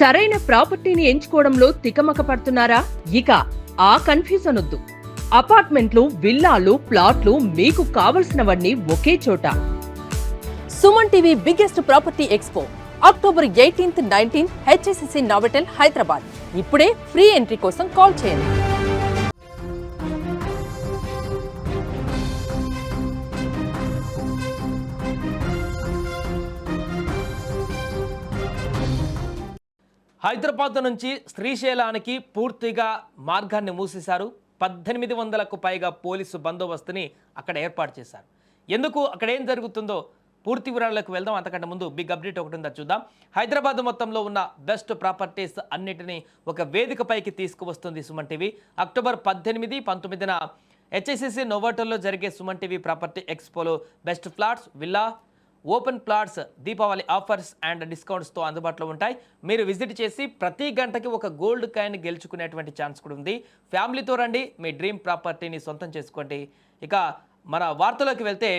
సరైన ప్రాపర్టీని ఎంచుకోవడంలో తికమక పడుతున్నారా? ఇక ఆ కన్ఫ్యూజన్ వద్దు. అపార్ట్మెంట్లు, విల్లాలు, ప్లాట్లు మీకు కావలసినవన్నీ ఒకే చోట. Suman TV biggest property expo October 18th, 19th HSCC నావటెల్ Hyderabad. ఇప్పుడే ఫ్రీ ఎంట్రీ కోసం కాల్ చేయండి. హైదరాబాద్ నుంచి శ్రీశైలానికి పూర్తిగా మార్గాన్ని మూసేశారు. 1800కు పైగా పోలీసు బందోబస్తుని అక్కడ ఏర్పాటు చేశారు. ఎందుకు, అక్కడ ఏం జరుగుతుందో పూర్తి వివరాలకు వెళ్దాం. అంతకంటే ముందు బిగ్ అప్డేట్ ఒకటి ఉందా చూద్దాం. హైదరాబాద్ మొత్తంలో ఉన్న బెస్ట్ ప్రాపర్టీస్ అన్నిటినీ ఒక వేదికపైకి తీసుకువస్తుంది సుమన్ టీవీ. అక్టోబర్ 18, 19న HSCC నోవాటెల్లో జరిగే సుమన్ టీవీ ప్రాపర్టీ ఎక్స్పోలో best flats, villa, open plots Deepavali offers and డిస్కౌంట్స్తో అందుబాటులో ఉంటాయి. మీరు విజిట్ చేసి ప్రతి గంటకి ఒక గోల్డ్ కాయిన్ గెలుచుకునేటువంటి ఛాన్స్ కూడా ఉంది. ఫ్యామిలీతో రండి, మీ డ్రీమ్ ప్రాపర్టీని సొంతం చేసుకోండి. ఇక మన వార్తలోకి వెళ్తే,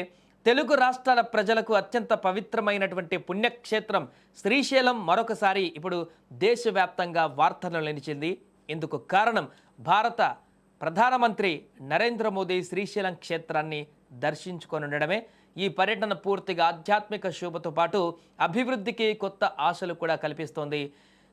తెలుగు రాష్ట్రాల ప్రజలకు అత్యంత పవిత్రమైనటువంటి పుణ్యక్షేత్రం శ్రీశైలం మరొకసారి ఇప్పుడు దేశవ్యాప్తంగా వార్తల్లో నిలిచింది. ఇందుకు కారణం భారత ప్రధానమంత్రి నరేంద్ర మోదీ శ్రీశైలం క్షేత్రాన్ని దర్శించుకొనుండడమే. ఈ పర్యటన పూర్తిగా ఆధ్యాత్మిక శోభతో పాటు అభివృద్ధికి కొత్త ఆశలు కూడా కల్పిస్తోంది.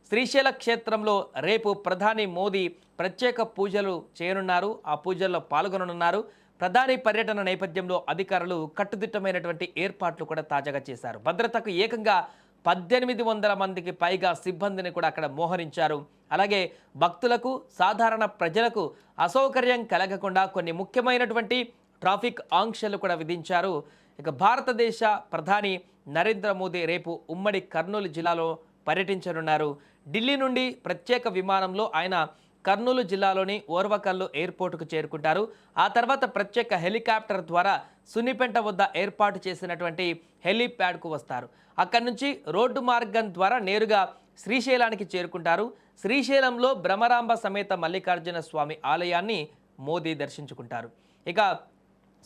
శ్రీశైల క్షేత్రంలో రేపు ప్రధాని మోదీ ప్రత్యేక పూజలు చేయనున్నారు. ఆ పూజల్లో పాల్గొననున్నారు. ప్రధాని పర్యటన నేపథ్యంలో అధికారులు కట్టుదిట్టమైనటువంటి ఏర్పాట్లు కూడా తాజాగా చేశారు. భద్రతకు ఏకంగా 1800 మందికి పైగా సిబ్బందిని కూడా అక్కడ మోహరించారు. అలాగే భక్తులకు, సాధారణ ప్రజలకు అసౌకర్యం కలగకుండా కొన్ని ముఖ్యమైనటువంటి ట్రాఫిక్ ఆంక్షలు కూడా విధించారు. ఇక భారతదేశ ప్రధాని నరేంద్ర మోదీ రేపు ఉమ్మడి కర్నూలు జిల్లాలో పర్యటించనున్నారు. ఢిల్లీ నుండి ప్రత్యేక విమానంలో ఆయన కర్నూలు జిల్లాలోని ఓర్వకల్లు ఎయిర్పోర్టుకు చేరుకుంటారు. ఆ తర్వాత ప్రత్యేక హెలికాప్టర్ ద్వారా సున్నిపెంట వద్ద ఏర్పాటు చేసినటువంటి హెలీప్యాడ్కు వస్తారు. అక్కడి నుంచి రోడ్డు మార్గం ద్వారా నేరుగా శ్రీశైలానికి చేరుకుంటారు. శ్రీశైలంలో భ్రమరాంబ సమేత మల్లికార్జున స్వామి ఆలయాన్ని మోదీ దర్శించుకుంటారు. ఇక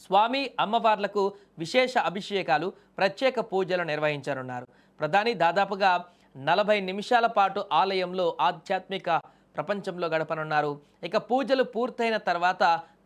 స్వామి అమ్మవార్లకు విశేష అభిషేకాలు, ప్రత్యేక పూజలు నిర్వహించనున్నారు. ప్రధాని దాదాపుగా 40 నిమిషాల పాటు ఆలయంలో ఆధ్యాత్మిక ప్రపంచంలో గడపనున్నారు. ఇక పూజలు పూర్తయిన తర్వాత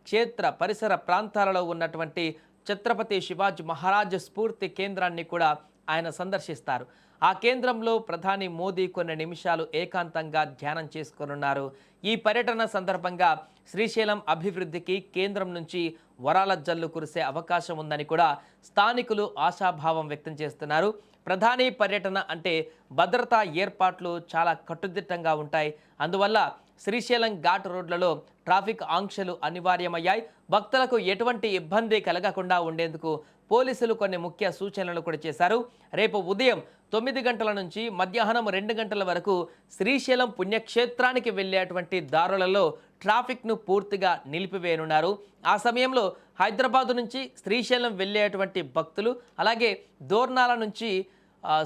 క్షేత్ర పరిసర ప్రాంతాలలో ఉన్నటువంటి ఛత్రపతి శివాజీ మహారాజ్ స్ఫూర్తి కేంద్రాన్ని కూడా ఆయన సందర్శిస్తారు. ఆ కేంద్రంలో ప్రధాని మోదీ కొన్ని నిమిషాలు ఏకాంతంగా ధ్యానం చేసుకోనున్నారు. ఈ పర్యటన సందర్భంగా శ్రీశైలం అభివృద్ధికి కేంద్రం నుంచి వరాల జల్లు కురిసే అవకాశం ఉందని కూడా స్థానికులు ఆశాభావం వ్యక్తం చేస్తున్నారు. ప్రధాని పర్యటన అంటే భద్రతా ఏర్పాట్లు చాలా కట్టుదిట్టంగా ఉంటాయి. అందువల్ల శ్రీశైలం ఘాట్ రోడ్లలో ట్రాఫిక్ ఆంక్షలు అనివార్యమయ్యాయి. భక్తులకు ఎటువంటి ఇబ్బంది కలగకుండా ఉండేందుకు పోలీసులు కొన్ని ముఖ్య సూచనలు కూడా చేశారు. రేపు ఉదయం 9 గంటల నుంచి మధ్యాహ్నం 2 గంటల వరకు శ్రీశైలం పుణ్యక్షేత్రానికి వెళ్ళేటువంటి దారులలో ట్రాఫిక్ను పూర్తిగా నిలిపివేయనున్నారు. ఆ సమయంలో హైదరాబాద్ నుంచి శ్రీశైలం వెళ్ళేటువంటి భక్తులు, అలాగే దోర్నాల నుంచి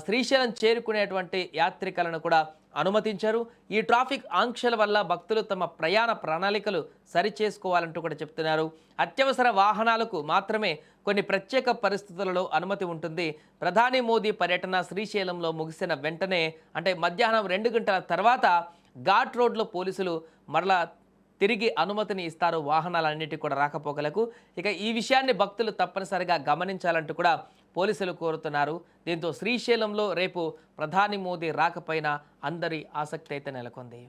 శ్రీశైలం చేరుకునేటువంటి యాత్రికులను కూడా అనుమతించారు. ఈ ట్రాఫిక్ ఆంక్షల వల్ల భక్తులు తమ ప్రయాణ ప్రణాళికలు సరిచేసుకోవాలంటూ కూడా చెప్తున్నారు. అత్యవసర వాహనాలకు మాత్రమే కొన్ని ప్రత్యేక పరిస్థితులలో అనుమతి ఉంటుంది. ప్రధాని మోదీ పర్యటన శ్రీశైలంలో ముగిసిన వెంటనే, అంటే మధ్యాహ్నం 2 గంటల తర్వాత ఘాట్ రోడ్లో పోలీసులు మరలా తిరిగి అనుమతిని ఇస్తారు వాహనాలన్నిటి కూడా రాకపోకలకు. ఇక ఈ విషయాన్ని భక్తులు తప్పనిసరిగా గమనించాలంటూ కూడా పోలీసులు కోరుతున్నారు. దీంతో శ్రీశైలంలో రేపు ప్రధాని మోదీ రాకపోయినా అందరి ఆసక్తి అయితే నెలకొంది.